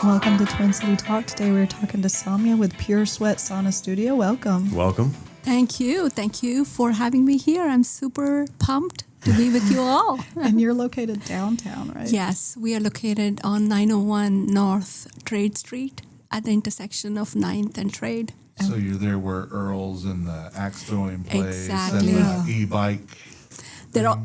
Welcome to Twin City Talk. Today we're talking to Somya with Pure Sweat Sauna Studio. Welcome. Welcome. Thank you. Thank you for having me here. I'm super pumped to be with you all. And you're located downtown, right? Yes, we are located on 901 North Trade Street at the intersection of 9th and Trade. So you're there where Earl's and the axe throwing place Exactly. and the e-bike.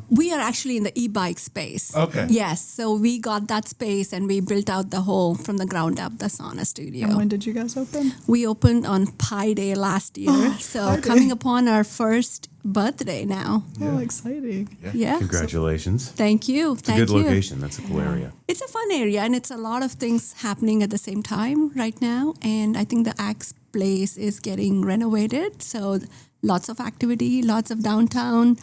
We are actually in the e-bike space. Okay. Yes, so we got that space and we built out the whole, from the ground up, the sauna studio. And when did you guys open? We opened on Pi Day last year, so Pi Day. coming upon our first birthday now. Oh, exciting. Yeah. Congratulations. Thank you. It's a good location. That's a cool area. It's a fun area, and it's a lot of things happening at the same time right now. And I think the Axe place is getting renovated, so lots of activity, lots of downtown.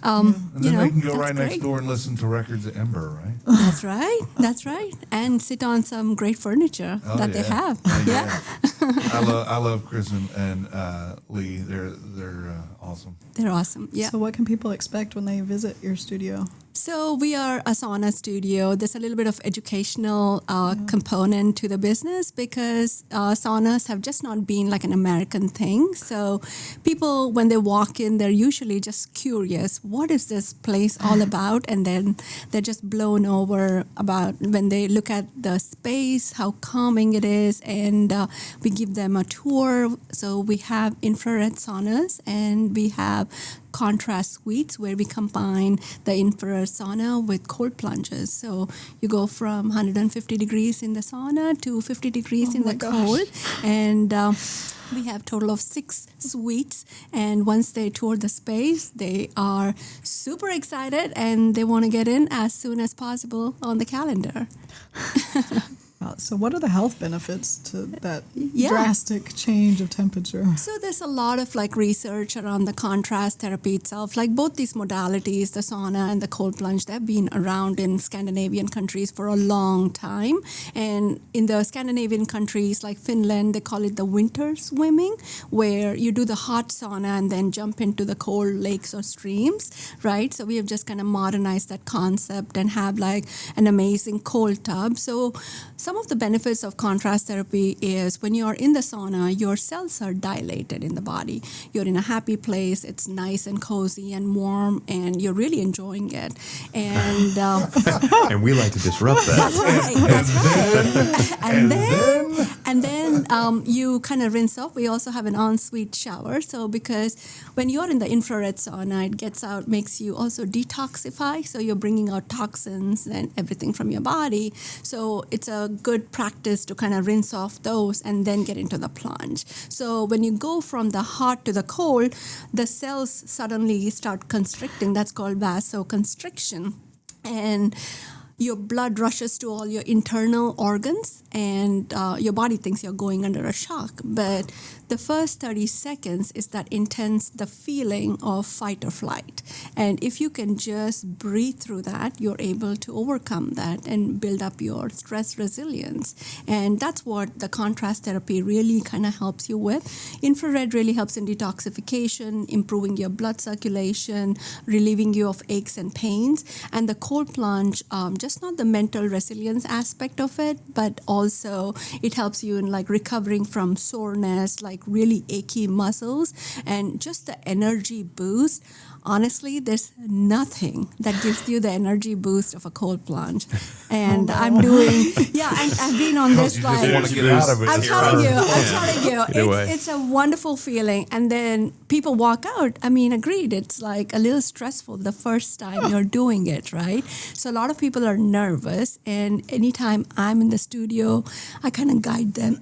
And then they can go that's right next great. door and listen to records at Ember, right? That's right. That's right. And sit on some great furniture that they have. Yeah. I love Chris and Lee. They're awesome. They're awesome. Yeah. So what can people expect when they visit your studio? So we are a sauna studio. There's a little bit of educational component to the business because saunas have just not been like an American thing. So people, when they walk in, they're usually just curious, what is this place all about? And then they're just blown over about when they look at the space, how calming it is. And we give them a tour. So we have infrared saunas and we have contrast suites where we combine the infrared sauna with cold plunges. So you go from 150 degrees in the sauna to 50 degrees in the cold. And we have total of 6 suites. And once they tour the space, they are super excited and they want to get in as soon as possible on the calendar. So what are the health benefits to that drastic change of temperature? So there's a lot of like research around the contrast therapy itself. Like both these modalities, the sauna and the cold plunge, they've been around in Scandinavian countries for a long time. And in the Scandinavian countries like Finland, they call it the winter swimming, where you do the hot sauna and then jump into the cold lakes or streams, right? So we have just kind of modernized that concept and have like an amazing cold tub. So some of the benefits of contrast therapy is when you're in the sauna, your cells are dilated in the body. You're in a happy place. It's nice and cozy and warm, and you're really enjoying it. And And we like to disrupt that. that's right. And then you kind of rinse off. We also have an ensuite shower. So because when you're in the infrared sauna, it gets out, makes you also detoxify. So you're bringing out toxins and everything from your body. So it's a good practice to kind of rinse off those and then get into the plunge. So when you go from the hot to the cold, the cells suddenly start constricting. That's called vasoconstriction. And your blood rushes to all your internal organs and your body thinks you're going under a shock. But the first 30 seconds is that intense, the feeling of fight or flight. And if you can just breathe through that, you're able to overcome that and build up your stress resilience. And that's what the contrast therapy really kind of helps you with. Infrared really helps in detoxification, improving your blood circulation, relieving you of aches and pains. And the cold plunge, just not the mental resilience aspect of it, but also it helps you in like recovering from soreness, like really achy muscles, and just the energy boost. Honestly, there's nothing that gives you the energy boost of a cold plunge. And I'm doing, I've been on this like, want to get out of it. I'm telling you, it's a wonderful feeling. And then people walk out. I mean, agreed, it's like a little stressful the first time you're doing it, right? So a lot of people are nervous. And anytime I'm in the studio, I kind of guide them.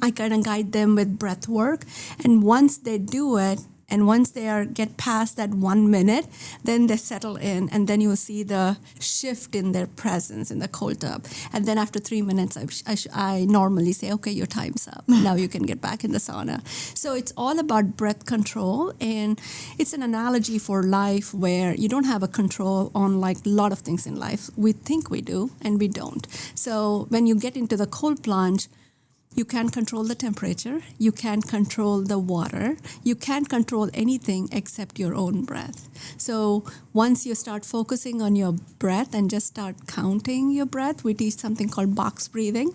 I kind of guide them with breath work. And once they do it, and once they get past that 1 minute, then they settle in, and then you'll see the shift in their presence in the cold tub. And then after 3 minutes, I normally say, okay, your time's up. Now you can get back in the sauna. So it's all about breath control, and it's an analogy for life where you don't have a control on like a lot of things in life. We think we do, and we don't. So when you get into the cold plunge, You can't control the temperature. You can't control the water. You can't control anything except your own breath. So once you start focusing on your breath and just start counting your breath, we teach something called box breathing.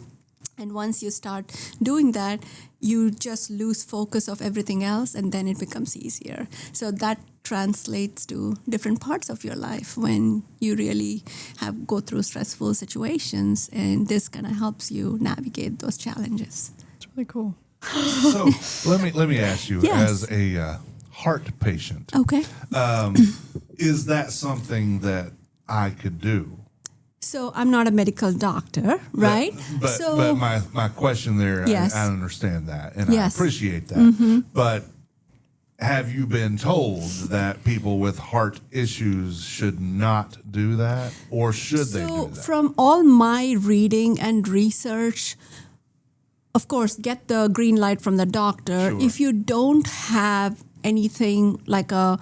And once you start doing that, you just lose focus of everything else, and then it becomes easier. So that translates to different parts of your life when you really go through stressful situations, and this kind of helps you navigate those challenges. It's really cool. So let me ask you, Yes. as a heart patient, Okay. is that something that I could do? So I'm not a medical doctor, right? But my question there, Yes. I understand that, and I Yes. appreciate that. But have you been told that people with heart issues should not do that, or should they So do that? from all my reading and research, of course, get the green light from the doctor. Sure. If you don't have anything like a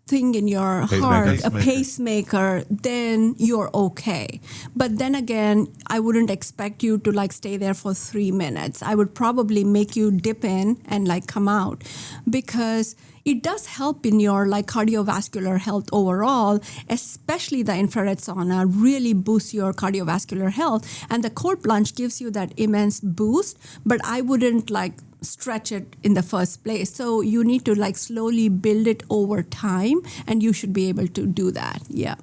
thing in your heart, a pacemaker, then you're okay. But then again, I wouldn't expect you to like stay there for 3 minutes. I would probably make you dip in and like come out, because it does help in your like cardiovascular health overall, especially the infrared sauna really boosts your cardiovascular health. And the cold plunge gives you that immense boost, but I wouldn't like stretch it in the first place. So you need to like slowly build it over time, and you should be able to do that. Yeah.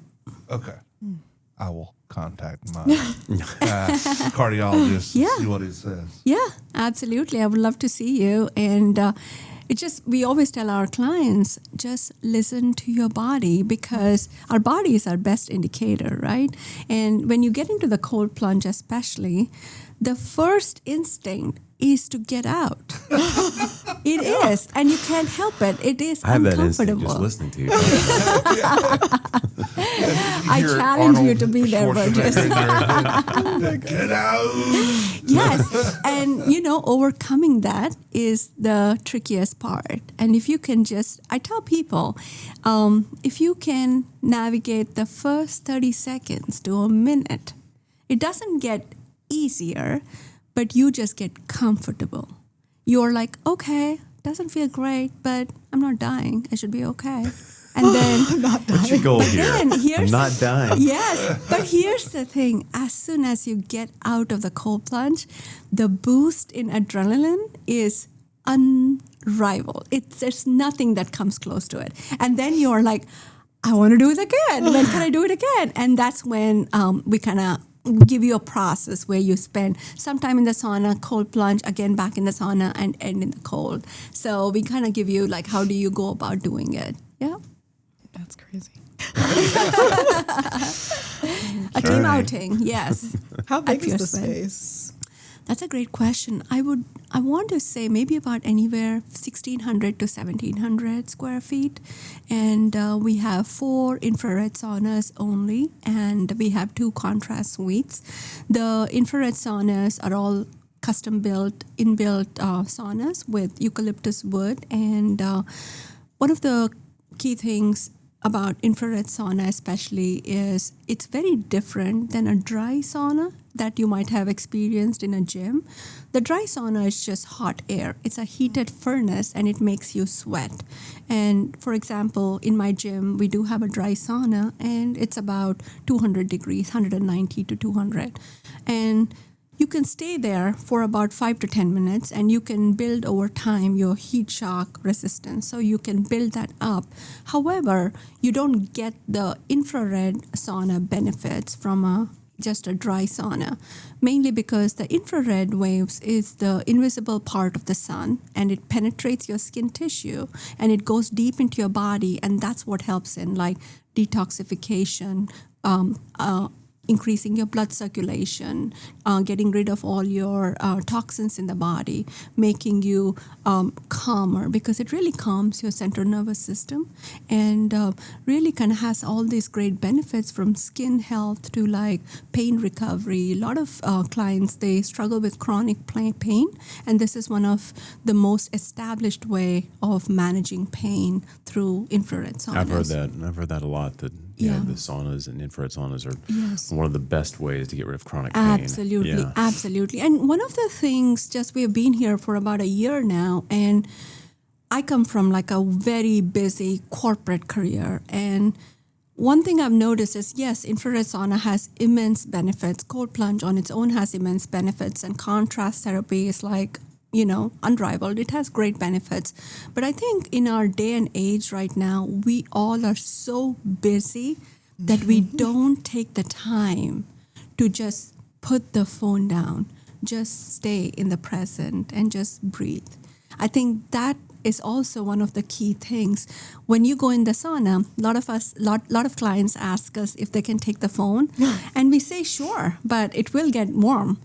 Okay. I will contact my cardiologist Yeah. and see what he says. Yeah, absolutely. I would love to see you. And we always tell our clients, just listen to your body, because our body is our best indicator, right? And when you get into the cold plunge especially, the first instinct is to get out. It is, and you can't help it. It is I have that instinct uncomfortable. just listening to you. I Hear challenge you Arnold to be there, Burgess. Schwarzenegger in there. Get out! Yes, and overcoming that is the trickiest part. And if you can I tell people, if you can navigate the first 30 seconds to a minute, it doesn't get easier, but you just get comfortable. You're like, okay, doesn't feel great, but I'm not dying. I should be okay. And then What's your goal here? then I'm here's- not dying. Yes, but here's the thing. As soon as you get out of the cold plunge, the boost in adrenaline is unrivaled. There's nothing that comes close to it. And then you're like, I want to do it again. When can I do it again? And that's when we kind of give you a process where you spend some time in the sauna, cold plunge, again back in the sauna, and end in the cold. So we kind of give you like, how do you go about doing it? Yeah. That's crazy. A team outing, yes. How big At Pure is the Sweat. space? That's a great question. I want to say maybe about anywhere 1,600 to 1,700 square feet. And we have 4 infrared saunas only, and we have 2 contrast suites. The infrared saunas are all custom-built, inbuilt saunas with eucalyptus wood. And one of the key things about infrared sauna especially is it's very different than a dry sauna that you might have experienced in a gym. The dry sauna is just hot air. It's a heated furnace, and it makes you sweat. And for example, in my gym, we do have a dry sauna, and it's about 200 degrees, 190 to 200. And you can stay there for about 5 to 10 minutes, and you can build over time your heat shock resistance. So you can build that up. However, you don't get the infrared sauna benefits from just a dry sauna, mainly because the infrared waves is the invisible part of the sun, and it penetrates your skin tissue, and it goes deep into your body, and that's what helps in like detoxification, increasing your blood circulation, getting rid of all your toxins in the body, making you calmer, because it really calms your central nervous system, and really kind of has all these great benefits from skin health to like pain recovery. A lot of clients, they struggle with chronic pain, and this is one of the most established way of managing pain through infrared saunas. I've heard that a lot, that You know, Yeah. the saunas and infrared saunas are Yes. one of the best ways to get rid of chronic pain. Absolutely, Yeah. absolutely. And one of the things, just we've been here for about a year now, and I come from like a very busy corporate career. And one thing I've noticed is, yes, infrared sauna has immense benefits. Cold plunge on its own has immense benefits, and contrast therapy is like, unrivaled. It has great benefits. But I think in our day and age right now, we all are so busy that we don't take the time to just put the phone down, just stay in the present and just breathe. I think that is also one of the key things. When you go in the sauna, lot of clients ask us if they can take the phone, and we say sure, but it will get warm.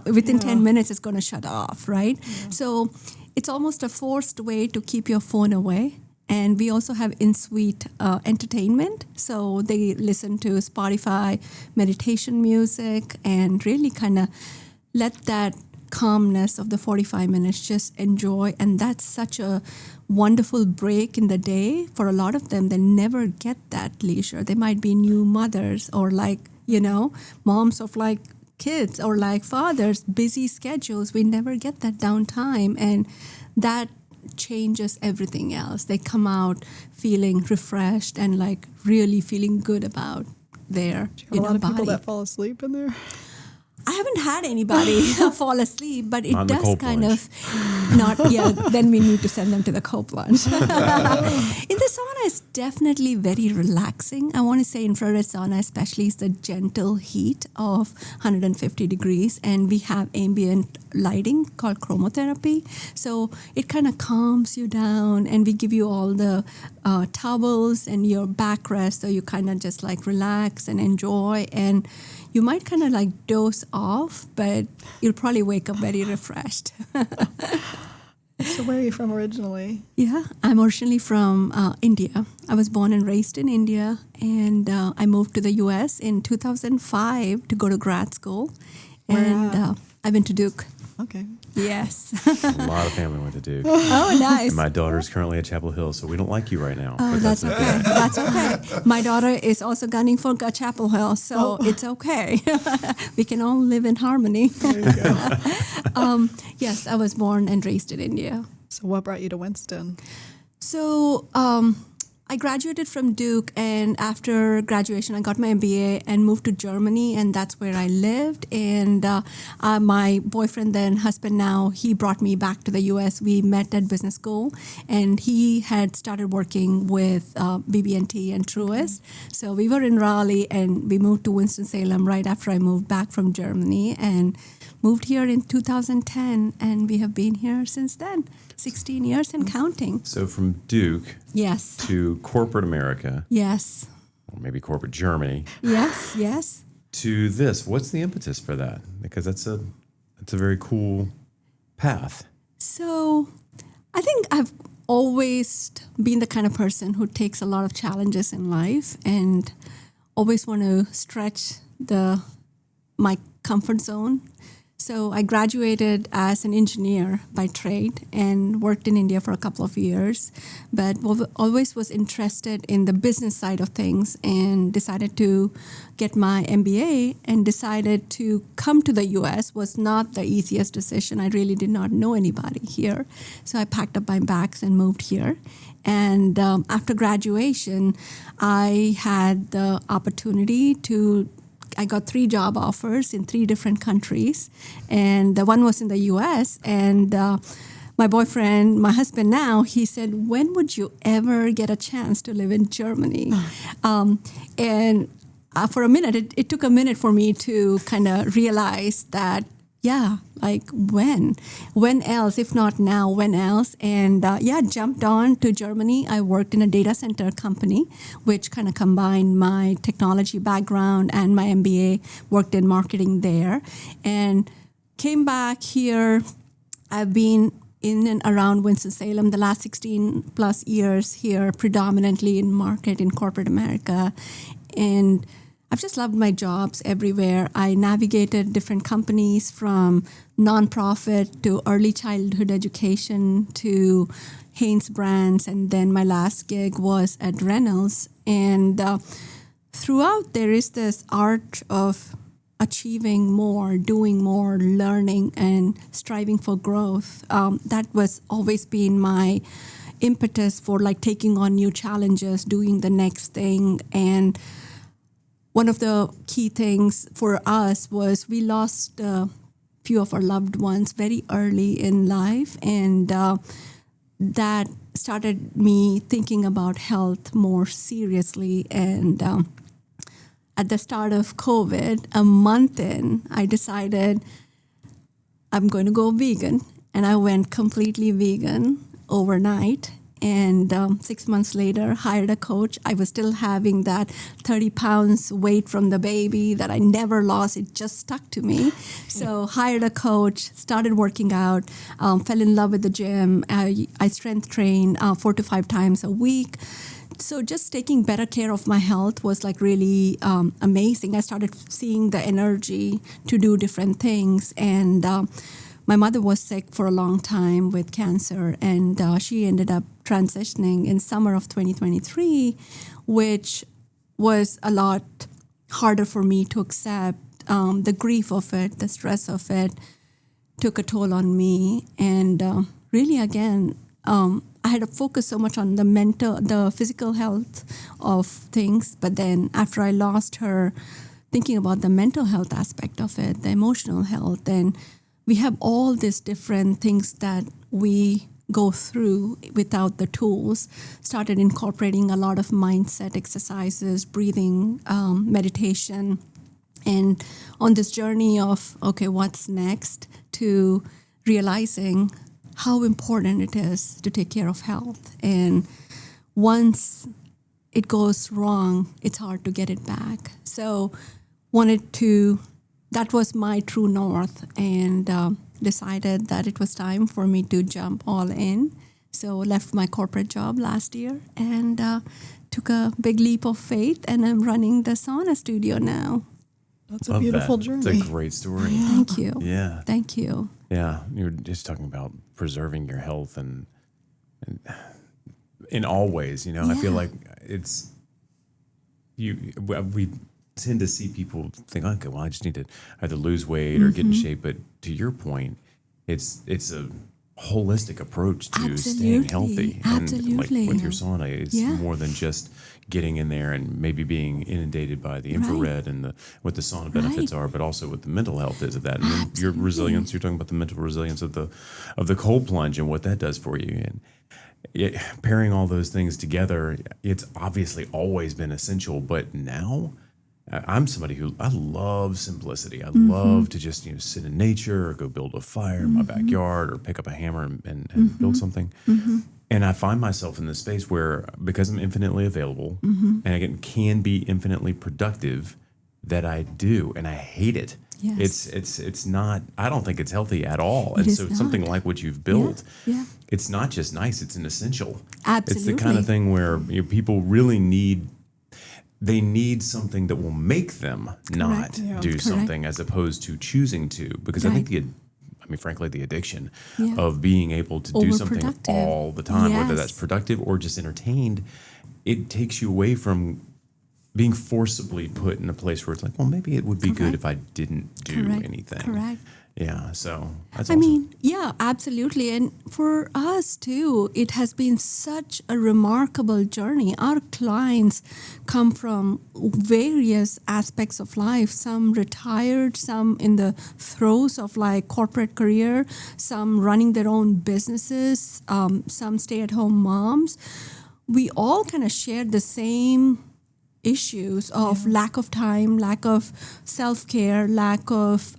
Within 10 minutes, it's going to shut off, right? Yeah. So it's almost a forced way to keep your phone away. And we also have in-suite entertainment. So they listen to Spotify meditation music and really kind of let that calmness of the 45 minutes just enjoy. And that's such a wonderful break in the day. For a lot of them, they never get that leisure. They might be new mothers or moms of kids or fathers, busy schedules. We never get that downtime. And that changes everything else. They come out feeling refreshed and really feeling good about their a lot of body. people that fall asleep in there. I haven't had anybody fall asleep, but it does kind plunge. of not. Yeah, then we need to send them to the cold plunge. In the sauna, it's definitely very relaxing. I want to say infrared sauna, especially, is the gentle heat of 150 degrees, and we have ambient lighting called chromotherapy. So it kind of calms you down, and we give you all the towels and your backrest, so you kind of just relax and enjoy. And you might kind of doze off, but you'll probably wake up very refreshed. So where are you from originally? Yeah, I'm originally from India. I was born and raised in India, and I moved to the U.S. in 2005 to go to grad school. And I went to Duke. Okay. Yes. A lot of family went to Duke. Oh, nice. And my daughter's currently at Chapel Hill, so we don't like you right now. Oh, but that's okay. That's okay. My daughter is also gunning for Chapel Hill, so it's okay. We can all live in harmony. There you go. Yes, I was born and raised in India. So what brought you to Winston? So I graduated from Duke, and after graduation, I got my MBA and moved to Germany, and that's where I lived. And my boyfriend, then husband now, he brought me back to the U.S. We met at business school, and he had started working with BB&T and Truist. So we were in Raleigh, and we moved to Winston-Salem right after I moved back from Germany, and moved here in 2010, and we have been here since then, 16 years and counting. So from Duke Yes. to corporate America, Yes. or maybe corporate Germany, Yes. Yes. to this, what's the impetus for that? Because that's a very cool path. So I think I've always been the kind of person who takes a lot of challenges in life and always want to stretch my comfort zone. So I graduated as an engineer by trade and worked in India for a couple of years, but always was interested in the business side of things and decided to get my MBA and decided to come to the U.S. was not the easiest decision. I really did not know anybody here. So I packed up my bags and moved here. And after graduation, I had the opportunity I got 3 job offers in 3 different countries, and the one was in the U.S. And my boyfriend, my husband now, he said, "When would you ever get a chance to live in Germany?" And for a minute, it took a minute for me to kind of realize that, when else, if not now, when else? And jumped on to Germany. I worked in a data center company, which kind of combined my technology background and my MBA, worked in marketing there, and came back here. I've been in and around Winston-Salem the last 16 plus years here, predominantly in market in corporate America. And I've just loved my jobs everywhere. I navigated different companies from nonprofit to early childhood education to Hanes Brands. And then my last gig was at Reynolds. And throughout there is this art of achieving more, doing more, learning, and striving for growth. That was always been my impetus for like taking on new challenges, doing the next thing. And one of the key things for us was we lost a few of our loved ones very early in life, and that started me thinking about health more seriously. And at the start of COVID, a month in, I decided I'm going to go vegan. And I went completely vegan overnight. And 6 months later, hired a coach. I was still having that 30 pounds weight from the baby that I never lost. It just stuck to me. So hired a coach, started working out, fell in love with the gym. I strength train 4 to 5 times a week. So just taking better care of my health was like really amazing. I started seeing the energy to do different things. And my mother was sick for a long time with cancer, and she ended up transitioning in summer of 2023, which was a lot harder for me to accept. The grief of it, the stress of it took a toll on me. And really, again, I had to focus so much on the physical health of things. But then after I lost her, thinking about the mental health aspect of it, the emotional health, and we have all these different things that we go through without the tools. Started incorporating a lot of mindset exercises, breathing, meditation, and on this journey of, okay, what's next, to realizing how important it is to take care of health. And once it goes wrong, it's hard to get it back. So that was my true north, and decided that it was time for me to jump all in. So left my corporate job last year and took a big leap of faith, and I'm running the sauna studio now. That's a beautiful journey. It's a great story. Thank you. Yeah. Thank you. Yeah. You were just talking about preserving your health and in all ways, you know, I feel like we tend to see people think, okay, well, I just need to either lose weight or get in shape. But to your point, it's a holistic approach to staying healthy. Absolutely. And like with your sauna, it's more than just getting in there and maybe being inundated by the infrared and what the sauna benefits are, but also what the mental health is of that. And then your resilience, you're talking about the mental resilience of the cold plunge and what that does for you. And pairing all those things together, it's obviously always been essential, but now I'm somebody who I love simplicity. I love to just sit in nature or go build a fire in my backyard or pick up a hammer and build something. And I find myself in this space where, because I'm infinitely available and again can be infinitely productive, that I do, and I hate it. Yes. It's not. I don't think it's healthy at all. And so something like what you've built, it's not just nice; it's an essential. Absolutely, it's the kind of thing where people really need. They need something that will make them not do something, as opposed to choosing to. Because I think frankly, the addiction of being able to do something all the time, whether that's productive or just entertained, it takes you away from being forcibly put in a place where it's like, well, maybe it would be good if I didn't do anything. Correct. Yeah, so that's awesome. I mean, yeah, absolutely. And for us too, it has been such a remarkable journey. Our clients come from various aspects of life, some retired, some in the throes of like corporate career, some running their own businesses, some stay-at-home moms. We all kind of share the same issues of lack of time, lack of self-care, lack of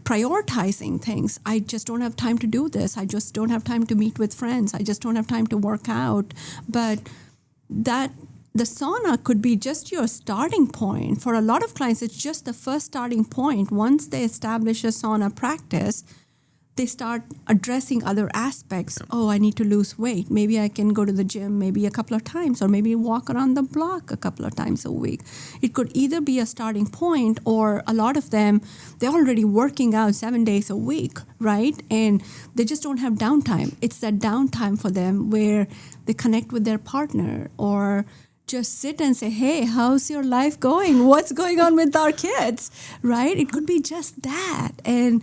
prioritizing things. I just don't have time to do this. I just don't have time to meet with friends. I just don't have time to work out. But the sauna could be just your starting point. For a lot of clients, it's just the first starting point. Once they establish a sauna practice, they start addressing other aspects. Oh, I need to lose weight. Maybe I can go to the gym maybe a couple of times, or maybe walk around the block a couple of times a week. It could either be a starting point, or a lot of them, they're already working out 7 days a week, right? And they just don't have downtime. It's that downtime for them where they connect with their partner, or just sit and say, hey, how's your life going? What's going on with our kids, right? It could be just that. And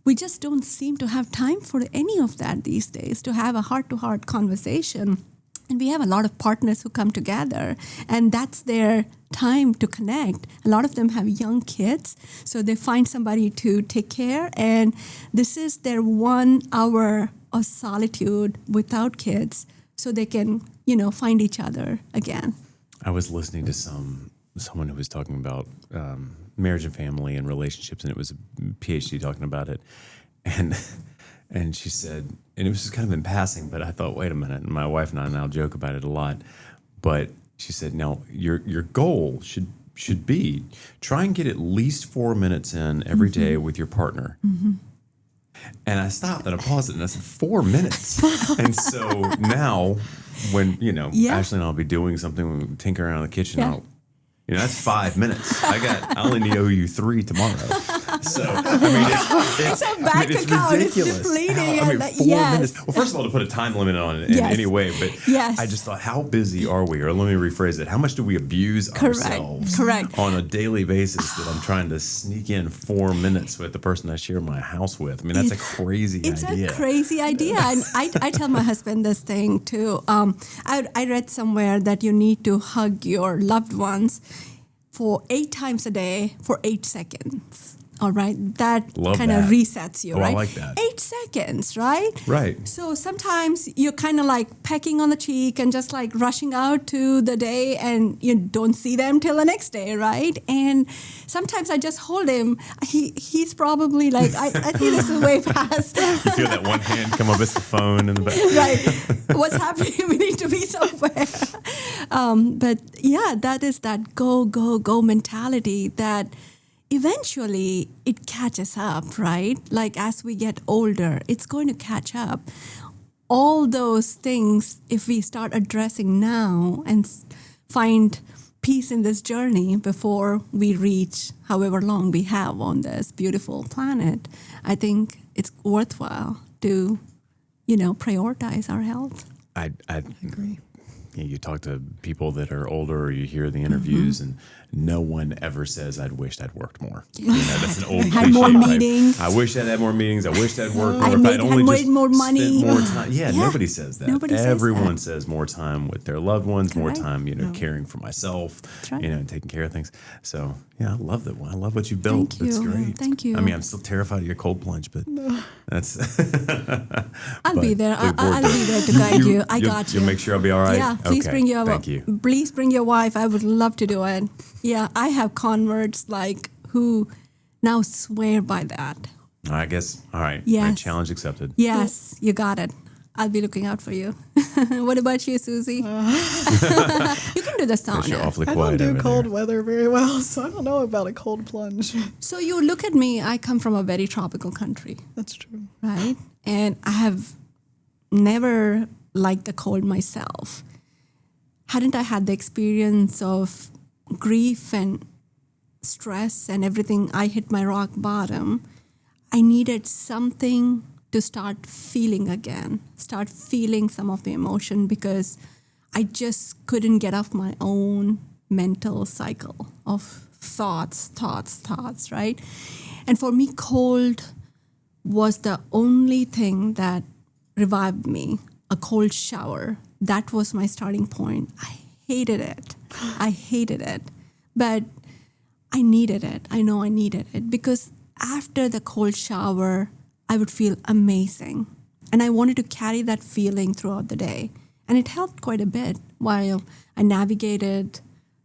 we just don't seem to have time for any of that these days, to have a heart-to-heart conversation. And we have a lot of partners who come together, and that's their time to connect. A lot of them have young kids, so they find somebody to take care, and this is their 1 hour of solitude without kids, so they can, find each other again. I was listening to someone who was talking about marriage and family and relationships, and it was a PhD talking about it, and she said, and it was just kind of in passing, but I thought, wait a minute, and my wife and I now joke about it a lot, but she said, now your goal should be try and get at least 4 minutes in every day with your partner. Mm-hmm. And I stopped and I paused it and I said, 4 minutes. And so now when, Ashley and I'll be doing something, tinkering around the kitchen, that's 5 minutes. I only owe you 3 tomorrow. So, it's a bank account. Ridiculous. It's depleting. 4 minutes. Well, first of all, to put a time limit on it in any way, but I just thought, how busy are we? Or let me rephrase it. How much do we abuse ourselves on a daily basis that I'm trying to sneak in 4 minutes with the person I share my house with? I mean, that's a crazy idea. It's a crazy idea. And I tell my husband this thing too. I read somewhere that you need to hug your loved ones for 8 times a day for 8 seconds. All right. That kind of resets you, right? I like that. 8 seconds, right? Right. So sometimes you're kind of like pecking on the cheek and just like rushing out to the day, and you don't see them till the next day, right? And sometimes I just hold him. He's probably like, I think this is way past. You feel that one hand come up, it's the phone in the back. Right. What's happening? We need to be somewhere. But yeah, that is that go mentality that eventually it catches up, right? Like as we get older, it's going to catch up. All those things, if we start addressing now and find peace in this journey before we reach however long we have on this beautiful planet, I think it's worthwhile to, prioritize our health. I agree. You talk to people that are older, or you hear the interviews, and no one ever says, "I'd wished I'd worked more." That's an old cliche. Had more meetings. I wish I'd had more meetings. I wished I'd worked more. I If I'd only just more money. spent more time. Yeah, nobody says that. Everyone says says more time with their loved ones, more time, caring for myself, right. Taking care of things. So yeah, I love that one. I love what you built. Thank you. That's great. Thank you. I mean, I'm still terrified of your cold plunge, but that's. I'll be there. I'll be there to guide you. I got you. You'll make sure I'll be all right. Yeah, please bring your. Thank you. Please bring your wife. I would love to do it. Yeah, I have converts who now swear by that. I guess. All right. Yes. Challenge accepted. Yes, you got it. I'll be looking out for you. What about you, Suzy? You can do the sauna. You're awfully I quiet don't do cold there. weather very well, so I don't know about a cold plunge. So you look at me. I come from a very tropical country. That's true. Right? And I have never liked the cold myself. Hadn't I had the experience of grief and stress and everything, I hit my rock bottom. I needed something to start feeling again, start feeling some of the emotion, because I just couldn't get off my own mental cycle of thoughts, right? And for me, cold was the only thing that revived me. A cold shower. That was my starting point. I hated it. But I needed it. I know I needed it, because after the cold shower, I would feel amazing. And I wanted to carry that feeling throughout the day. And it helped quite a bit while I navigated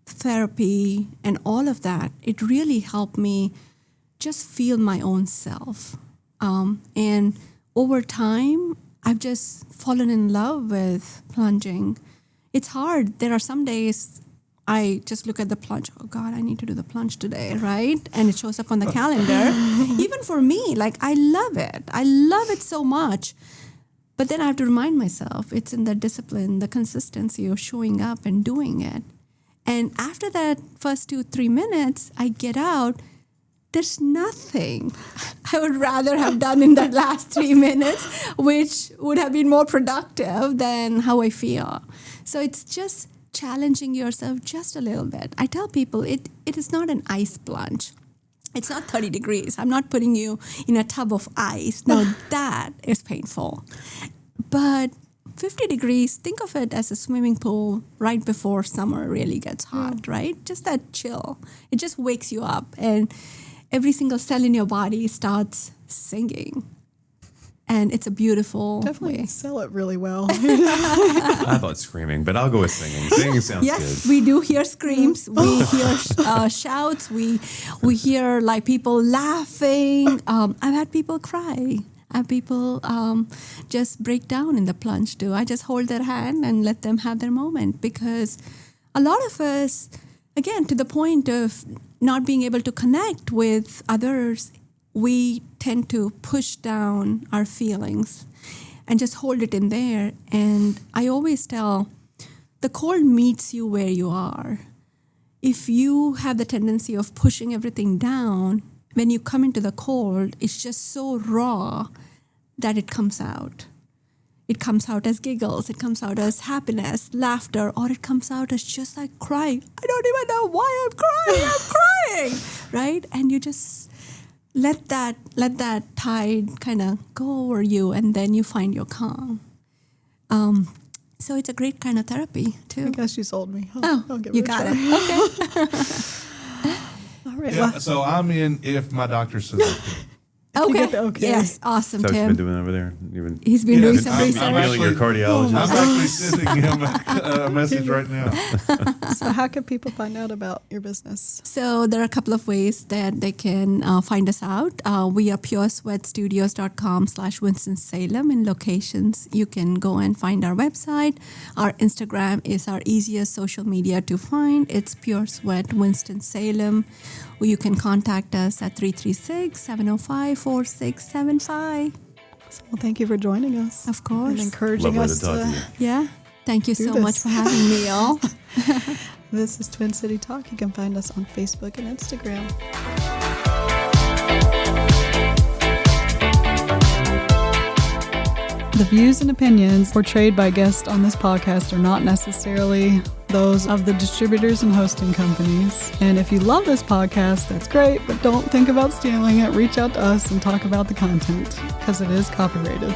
therapy and all of that. It really helped me just feel my own self. And over time, I've just fallen in love with plunging. It's hard. There are some days I just look at the plunge. Oh God, I need to do the plunge today, right? And it shows up on the calendar. Even for me, I love it. I love it so much. But then I have to remind myself, it's in the discipline, the consistency of showing up and doing it. And after that first 2-3 minutes, I get out. There's nothing I would rather have done in that last 3 minutes, which would have been more productive than how I feel. So it's just challenging yourself just a little bit. I tell people it is not an ice plunge. It's not 30 degrees. I'm not putting you in a tub of ice. Now that is painful. But 50 degrees, think of it as a swimming pool right before summer really gets hot, right? Just that chill. It just wakes you up and every single cell in your body starts singing. And it's a beautiful Definitely way. sell it really well. I thought screaming, but I'll go with singing. Singing sounds Yes, good. we do hear screams. We hear shouts. We hear like people laughing. I've had people cry. I have people just break down in the plunge too. I just hold their hand and let them have their moment, because a lot of us, again, to the point of not being able to connect with others, we tend to push down our feelings and just hold it in there. And I always tell, the cold meets you where you are. If you have the tendency of pushing everything down, when you come into the cold, it's just so raw that it comes out. It comes out as giggles, it comes out as happiness, laughter, or it comes out as just like crying. I don't even know why I'm crying, right? And you just let that tide kind of go over you, and then you find your calm. So it's a great kind of therapy too. I guess you sold me. Oh, give you it a got try. it. Okay. All right. Yeah, Well, so I'm in if my doctor says I can. you Okay. get the okay. Yes. Awesome, That's what you've been Tim. doing over there. He's been doing Yes, some I'm research. emailing your cardiologist. I'm actually sending him a message right now. So how can people find out about your business? So there are a couple of ways that they can find us out. We are puresweatstudios.com/Winston-Salem in locations. You can go and find our website. Our Instagram is our easiest social media to find. It's Pure Sweat Winston-Salem. You can contact us at 336-705-4675. Well, thank you for joining us. Of course. And encouraging Lovely us to talk to you. Yeah. Thank you Do so this. much for having me, y'all. This is Twin City Talk. You can find us on Facebook and Instagram. The views and opinions portrayed by guests on this podcast are not necessarily those of the distributors and hosting companies. And if you love this podcast, that's great, but don't think about stealing it. Reach out to us and talk about the content, because it is copyrighted.